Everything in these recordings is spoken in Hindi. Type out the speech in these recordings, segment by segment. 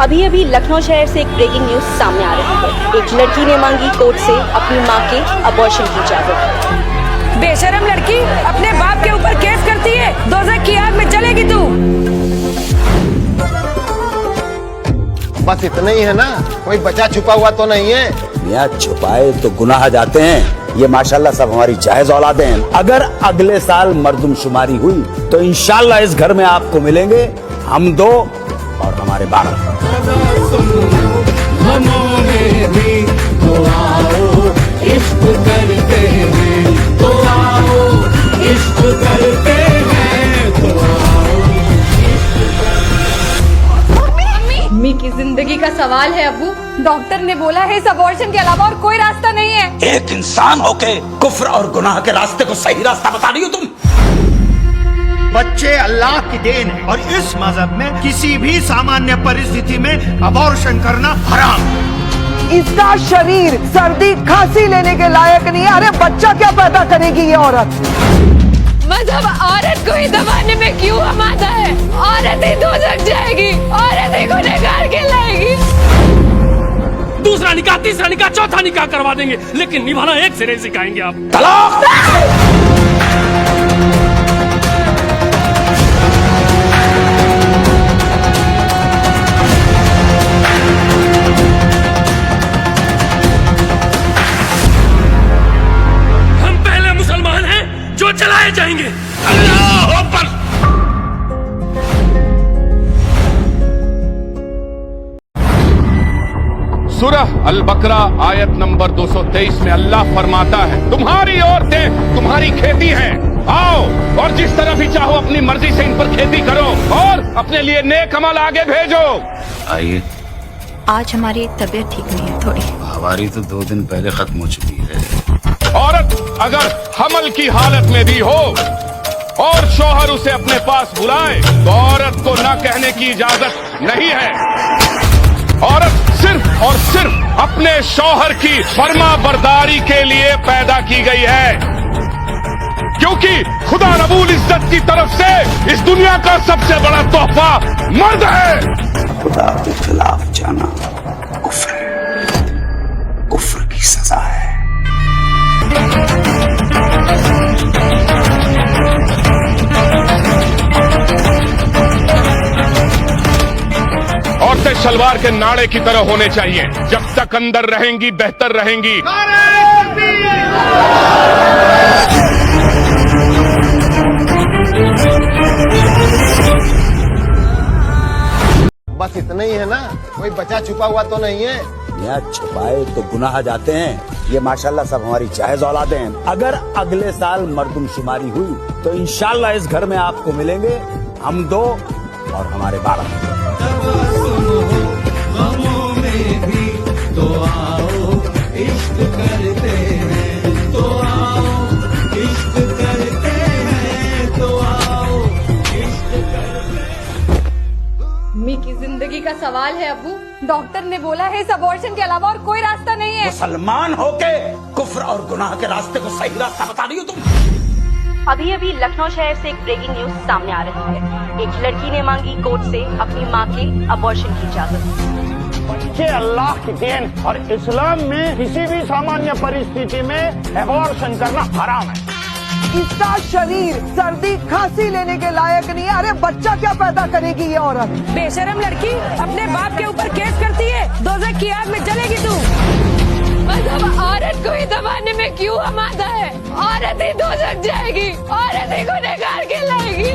अभी अभी लखनऊ शहर से एक ब्रेकिंग न्यूज सामने आ रही है। एक लड़की ने मांगी कोर्ट से अपनी मां के अबॉर्शन की इजाजत। बेशरम लड़की, अपने बाप के ऊपर केस करती है, दोज़ख की आग में जलेगी तू। बस इतना ही है ना, कोई बचा छुपा हुआ तो नहीं है। मियां छुपाए तो गुनाह जाते हैं। ये माशाल्लाह सब हमारी जायज औलादे हैं। अगर अगले साल मर्दमशुमारी हुई तो इंशाल्लाह इस घर में आपको मिलेंगे हम 2 और हमारे 12। मम्मी की जिंदगी का सवाल है अब्बू। डॉक्टर ने बोला है इस अबॉर्शन के अलावा और कोई रास्ता नहीं है। एक इंसान होके कुफ्र और गुनाह के रास्ते को सही रास्ता बता रही हो तुम। बच्चे अल्लाह की देन है और इस मजहब में किसी भी सामान्य परिस्थिति में अबॉर्शन करना हराम। इसका शरीर सर्दी खांसी लेने के लायक नहीं है। अरे बच्चा क्या पैदा करेगी ये औरत? मजहब औरत को ही दबाने में क्यों आमादा है? औरत ही दोज़ख जाएगी, औरत ही गुनहगार कहलाएगी। दूसरा निकाह, तीसरा निकाह, चौथा निकाह करवा देंगे, लेकिन निभाना एक सिरे सिखाएंगे आप। तलाक! हम पहले मुसलमान हैं जो चलाए जाएंगे। अल्लाह अकबर। सूरह अल बकरा आयत नंबर 223 में अल्लाह फरमाता है, तुम्हारी औरतें तुम्हारी खेती हैं, आओ और जिस तरफ ही चाहो अपनी मर्जी से इन पर खेती करो और अपने लिए नेक अमल आगे भेजो। आइए। आज हमारी तबीयत ठीक नहीं है थोड़ी। हमारी तो 2 दिन पहले खत्म हो चुकी है। औरत अगर हमल की हालत में भी हो और शौहर उसे अपने पास बुलाए तो औरत को न कहने की इजाजत नहीं है। औरत सिर्फ और सिर्फ अपने शौहर की फर्मा बरदारी के लिए पैदा की गई है, क्योंकि खुदा रब्बुल इज्जत की तरफ से इस दुनिया का सबसे बड़ा तोहफा मर्द है। खुदा के खिलाफ जाना कुफ्र है, कुफ्र की सजा है। औरतें शलवार के नाड़े की तरह होने चाहिए। जब तक अंदर रहेंगी बेहतर रहेंगी। बस इतना ही है ना, कोई बचा छुपा हुआ तो नहीं है। मियां छुपाए तो गुनाह जाते हैं। ये माशाल्लाह सब हमारी जायज औलादे हैं। अगर अगले साल मर्दमशुमारी हुई तो इंशाल्लाह इस घर में आपको मिलेंगे हम 2 और हमारे 12। मम्मी की जिंदगी का सवाल है अब्बू। डॉक्टर ने बोला है इस अबॉर्शन के अलावा और कोई रास्ता नहीं है। मुसलमान होके कुफ्र और गुनाह के रास्ते को सही रास्ता बता रही हो तुम। अभी अभी लखनऊ शहर से एक ब्रेकिंग न्यूज सामने आ रही है। एक लड़की ने मांगी कोर्ट से अपनी मां के अबॉर्शन की इजाजत। बच्चे अल्लाह की देन और इस्लाम में किसी भी सामान्य परिस्थिति में अबॉर्शन करना हराम है। इसका शरीर सर्दी खांसी लेने के लायक नहीं है। अरे बच्चा क्या पैदा करेगी ये औरत? बेशरम लड़की, अपने बाप के ऊपर केस करती है, दोज़ख की आग में जलेगी तू। मजहब औरत को ही दबाने में क्यों आमादा है? औरत ही दोज़ख जाएगी, औरत ही गुनहगार कहलाएगी।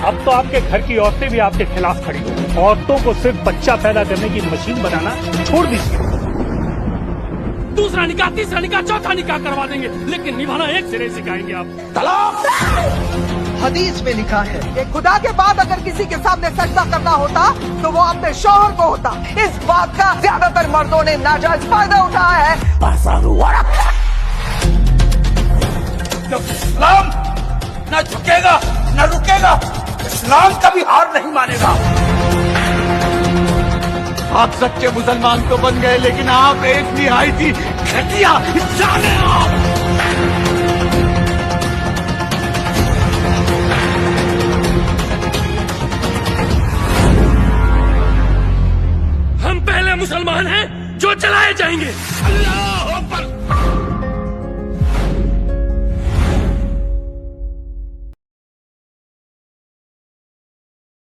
अब तो आपके घर की औरतें भी आपके खिलाफ खड़ी हो। औरतों को सिर्फ बच्चा पैदा करने की मशीन बनाना छोड़ दीजिए। दूसरा निकाह, तीसरा निकाह, चौथा निकाह करवा देंगे, लेकिन निभाना एक सिरे सिखाएंगे आप। तलाक! हदीस में लिखा है कि खुदा के बाद अगर किसी के सामने सजदा करना होता तो वो अपने शौहर को होता। इस बात का ज्यादातर मर्दों ने नाजायज फायदा उठाया है। इस्लाम न झुकेगा न रुकेगा। इस्लाम कभी हार नहीं मानेगा। आप सच्चे मुसलमान तो बन गए, लेकिन आप एक निहायती घटिया इंसान हैं आप। मुसलमान हैं जो चलाए जाएंगे। अल्लाह अकबर।